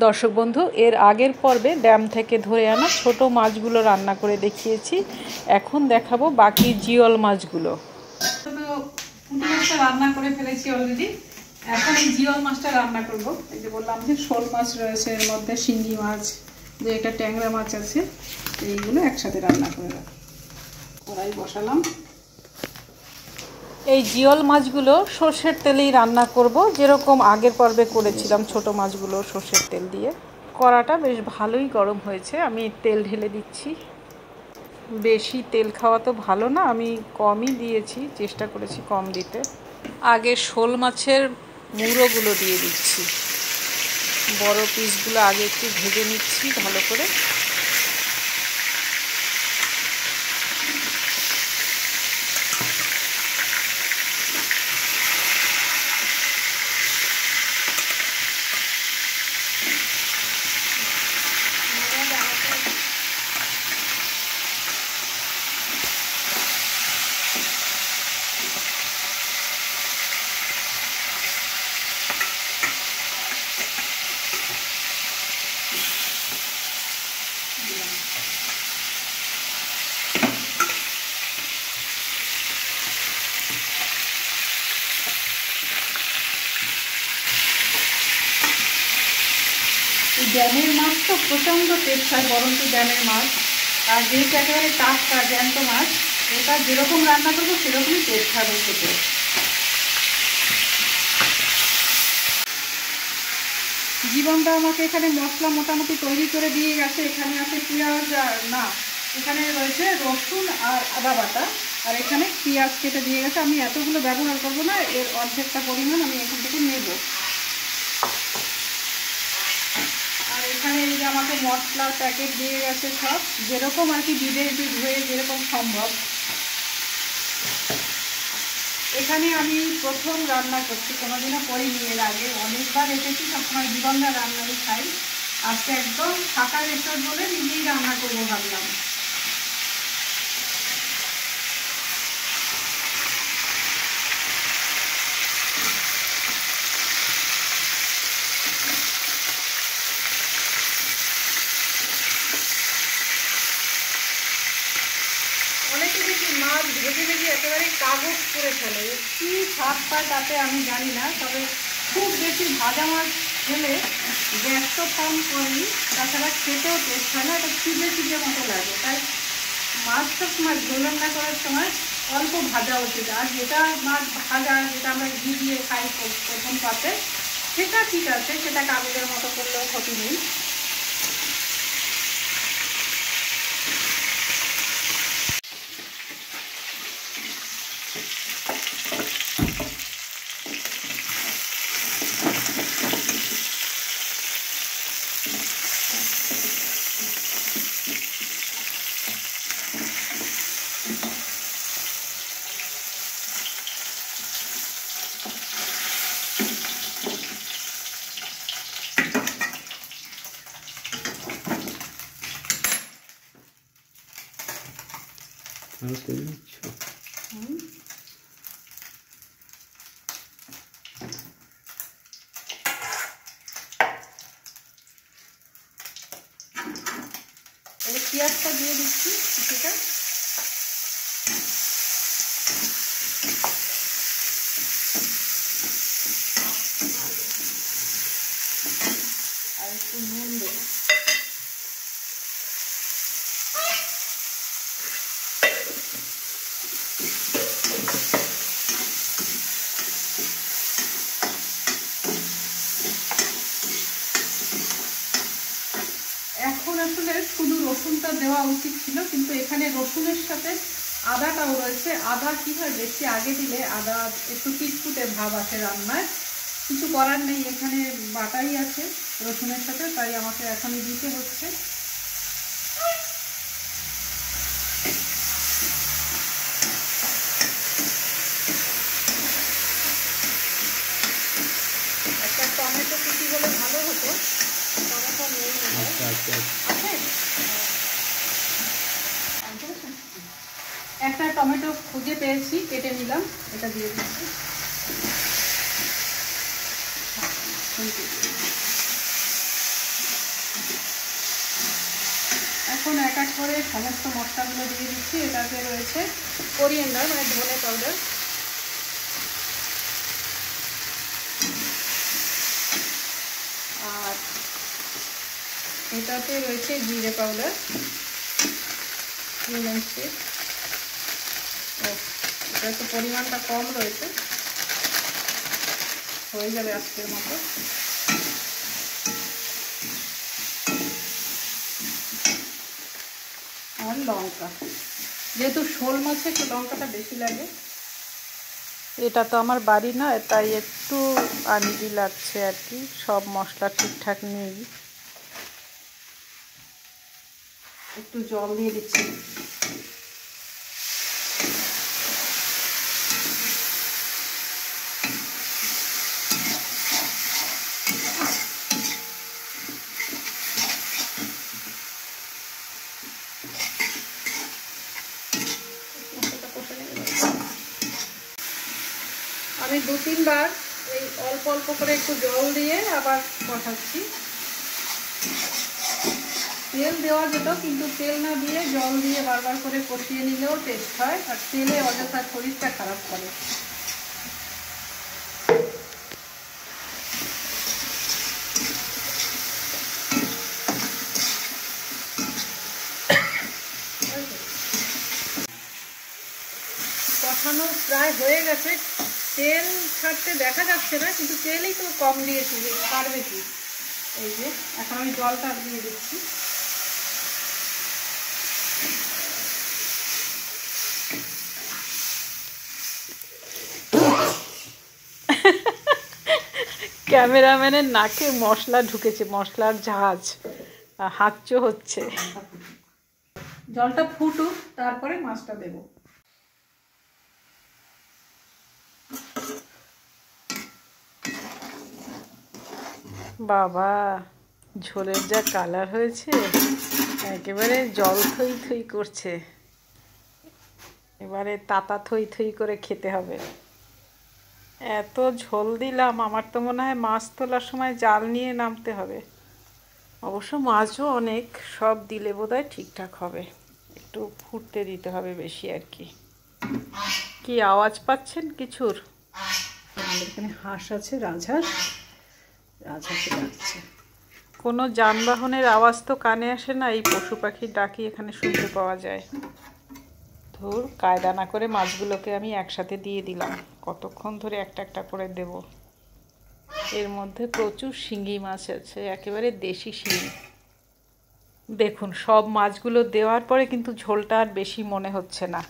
দর্শক বন্ধু, এর আগের পর্বে ড্যাম থেকে ধরে আনা ছোট মাছগুলো রান্না করে দেখিয়েছি। এখন দেখাবো বাকি জিওল মাছগুলো। পুঁটি মাছটা রান্না করে ফেলেছি অলরেডি। এখন এই জিওল মাছটা রান্না করব। এই যে বললাম যে শোল মাছ রয়েছে, এর মধ্যে শিঙ্গি মাছ, যে একটা ট্যাংরা মাছ আছে, এইগুলো একসাথে রান্না করে কড়াই বসালাম। এই জিওল মাছগুলো সর্ষের তেলেই রান্না করব, যেরকম আগের পর্বে করেছিলাম ছোট মাছগুলো সর্ষের তেল দিয়ে। কড়াটা বেশ ভালোই গরম হয়েছে, আমি তেল ঢেলে দিচ্ছি। বেশি তেল খাওয়া তো ভালো না, আমি কমই দিয়েছি, চেষ্টা করেছি কম দিতে। আগে শোল মাছের মুড়োগুলো দিয়ে দিচ্ছি। বড় পিসগুলো আগে একটু ভেজে নিচ্ছি ভালো করে। ড্যামের মাছ তো প্রচণ্ড টেস্ট হয়, বরঞ্চ ড্যামের মাছ। আর যেহেতু একেবারে টাটকা জ্যান্ত মাছ, এটা যেরকম রান্না করবো সেরকমই টেস্ট হবে খেতে। জীবনটা আমাকে এখানে মশলা মোটামুটি তৈরি করে দিয়ে গেছে। এখানে আছে পেঁয়াজ, না এখানে রয়েছে রসুন আর আদা বাটা, আর এখানে পেঁয়াজ কেটে দিয়ে গেছে। আমি এতগুলো ব্যবহার করবো না, এর অর্ধেকটা পরিমাণ আমি এখান থেকে নেব। আর এখানে এই যে আমাকে মশলার প্যাকেট দিয়ে গেছে সব, যেরকম আর কি বিদে ধুয়ে যেরকম সম্ভব। এখানে আমি প্রথম রান্না করছি, কোনোদিনও করিনি এর আগে, অনেকবার এসেছি, সবসময় জীবনটা রান্নাই খাই। আজকে একদম ফাঁকা রেস্টুরেন্ট বলে নিজেই রান্না করবো ভাবলাম। অনেকে দেখি মাছ ভেজে ভেজে একেবারে কাগজ করে ফেলে, কী স্বাদ পায় তাতে আমি জানি না। তবে খুব বেশি ভাজা মাছ খেলে গ্যাস তো কম করি, তাছাড়া খেতেও টেস্ট হয় না, এটা চিজে চিজে মতো লাগে। তাই মাছ সব সময় ঝোল রান্না করার সময় অল্প ভাজা উচিত। আর যেটা মাছ ভাজা, যেটা আমরা ঘি দিয়ে খাই প্রথম পাতে, সেটা ঠিক আছে, সেটা কাগজের মতো করলেও ক্ষতি নেই। এই পেঁয়াজটা দিয়ে দিচ্ছি কিছুটা, আর একটু নুন দেবো। এখন আসলে শুধু রসুনটা দেওয়া উচিত ছিল, কিন্তু এখানে রসুনের সাথে আদাটাও রয়েছে। আদা কি হয়, বেশি আগে দিলে আদা একটু পিটপুটে ভাব আসে রান্নায়, কিছু করার নেই, এখানে বাটাই আছে রসুনের সাথে, তাই আমাকে এখনই দিতে হচ্ছে। একটা টমেটো কুচি হলে ভালো হতো, টমেটো নেই আছে। একটা টমেটো খুঁজে পেয়েছি, কেটে নিলাম, এটা দিয়ে দিচ্ছি। এখন এক এক করে সমস্ত মশলাগুলো দিয়ে দিচ্ছি। এটাতে রয়েছে কোরিয়ান্ডার মানে ধনে পাউডার, আর এটাতে রয়েছে জিরে পাউডার, এটা তো পরিমাণটা কম রয়েছে, হয়ে যাবে আজকের মতো। আর লঙ্কা, যেহেতু শোল মাছে একটু লঙ্কাটা বেশি লাগে। এটা তো আমার বাড়ি না, তাই একটু আনইজি লাগছে আর কি, সব মশলা ঠিকঠাক নেই। একটু জল দিয়ে দিচ্ছি। আমি 2-3 বার এই অল্প অল্প করে একটু জল দিয়ে আবার কষাচ্ছি। তেল দেওয়া যেত, কিন্তু তেল না দিয়ে জল দিয়ে বারবার করে কষিয়ে নিলেও টেস্ট হয়, আর তেলে অযথা শরীরটা খারাপ করে। কষানো প্রায় হয়ে গেছে, তেল ছাড়তে দেখা যাচ্ছে না, কিন্তু তেলই তো কম দিয়েছি, পারবে কি। এই যে এখন আমি জলটা দিয়ে দিচ্ছি। ক্যামেরাম্যানের নাকে মশলা ঢুকেছে, মশলার ঝাঁজ, হাঁচো হচ্ছে। জলটা ফুটুক, তারপরে মাছটা দেব। বাবা, ঝোলের যা কালার হয়েছে, একেবারে জল থই থই করছে। এবারে তাতা থই থই করে খেতে হবে। এত ঝোল দিলাম, আমার তো মনে হয় মাছ তোলার সময় জাল নিয়ে নামতে হবে। অবশ্য মাছও অনেক, সব দিলে বোধহয় ঠিকঠাক হবে, একটু ফুটতে দিতে হবে বেশি আর কি। কি আওয়াজ পাচ্ছেন কিছুর? আমাদের এখানে হাঁস আছে, রাজহাঁস, রাজহাঁসে যাচ্ছে। কোনো যানবাহনের আওয়াজ তো কানে আসে না, এই পশু পাখির ডাকি এখানে শুনতে পাওয়া যায়। ধুর, কায়দা না করে মাছগুলোকে আমি একসাথে দিয়ে দিলাম, কতক্ষণ ধরে একটা একটা করে দেব। এর মধ্যে প্রচুর শিঙি মাছ আছে, একেবারে দেশি শিঙি। দেখুন, সব মাছগুলো দেওয়ার পরে কিন্তু ঝোলটা আর বেশি মনে হচ্ছে না।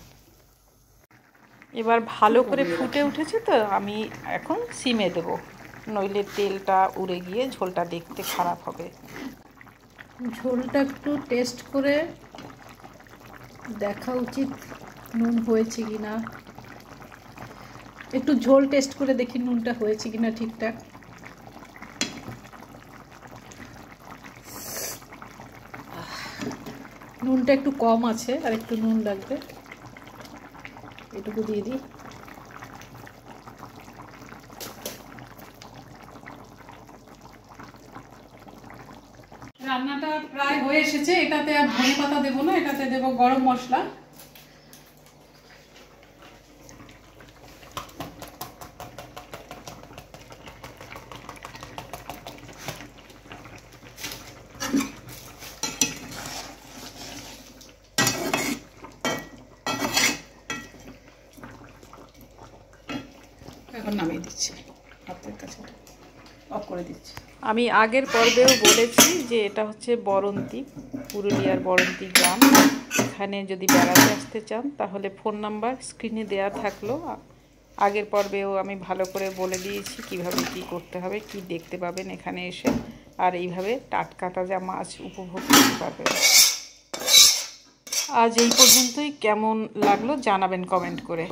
এবার ভালো করে ফুটে উঠেছে তো, আমি এখন সিমে দেব, নইলে তেলটা উড়ে গিয়ে ঝোলটা দেখতে খারাপ হবে। ঝোলটা একটু টেস্ট করে দেখা উচিত, নুন হয়েছে কিনা। একটু ঝোল টেস্ট করে দেখি নুনটা হয়েছে কিনা ঠিকঠাক। নুনটা একটু কম আছে, আর একটু নুন লাগবে, এটুকু দিয়ে দিই। রান্নাটা প্রায় হয়ে এসেছে, এটাতে আর ধনে পাতা দেবো না, এটাতে দেবো গরম মশলা। এখন নামিয়ে দিচ্ছি, হাতের কাছে অফ করে দিচ্ছি। আমি আগের পর্বেও বলেছি যে এটা হচ্ছে বরন্তী, পুরুলিয়ার বরন্তী গ্রাম। এখানে যদি বেড়াতে আসতে চান তাহলে ফোন নাম্বার স্ক্রিনে দেওয়া থাকলো। আগের পর্বেও আমি ভালো করে বলে দিয়েছি কিভাবে কি করতে হবে, কি দেখতে পাবেন এখানে এসে, আর এইভাবে টাটকা তাজা মাছ উপভোগ করতে পারবেন। আজ এই পর্যন্তই, কেমন লাগলো জানাবেন কমেন্ট করে।